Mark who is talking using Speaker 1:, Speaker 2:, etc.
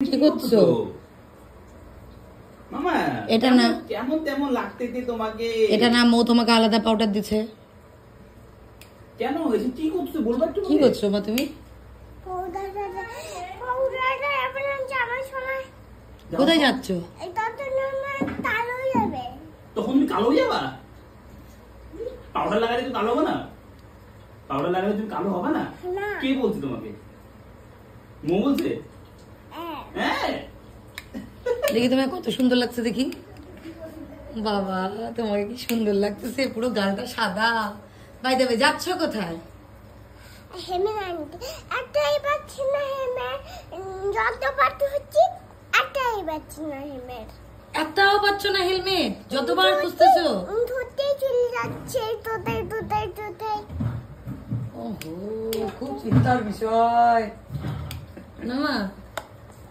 Speaker 1: কি করছো
Speaker 2: মামা?
Speaker 1: এটা না
Speaker 2: কেমন তেমন লাগতেছে তোমাকে।
Speaker 1: এটা না মো তোমাকে আলাদা পাউডার দিছে।
Speaker 2: কেন হয়েছে? কি করছো বলবা একটু।
Speaker 1: কি করছো মা তুমি? কোথায় যাচ্ছ?
Speaker 2: তখন তুমি কালো হয়ে যাবা। পাউডার লাগালে তুমি কালো হবে না? পাউডার লাগালে তুমি কালো হবে না? কে বলছে তোমাকে? মো বলছে? হ্যাঁ।
Speaker 1: দেখি তোমায় কত সুন্দর লাগছে দেখি। বাবা তোমাকে কি সুন্দর লাগতেছে, পুরো গালটা সাদা। বাই দেবে যাচ্ছ কোথায়?
Speaker 3: একটাই পাচ্ছি না হেমের, যত পারতে হচ্ছে একটাই পাচ্ছি না হেমের।
Speaker 1: একটাও পাচ্ছ না হেলমেট? যতবার খুঁজতেছো
Speaker 3: ধরতেই চলে যাচ্ছে, তোতাই।
Speaker 1: ওহো খুব চিন্তার বিষয় না মা।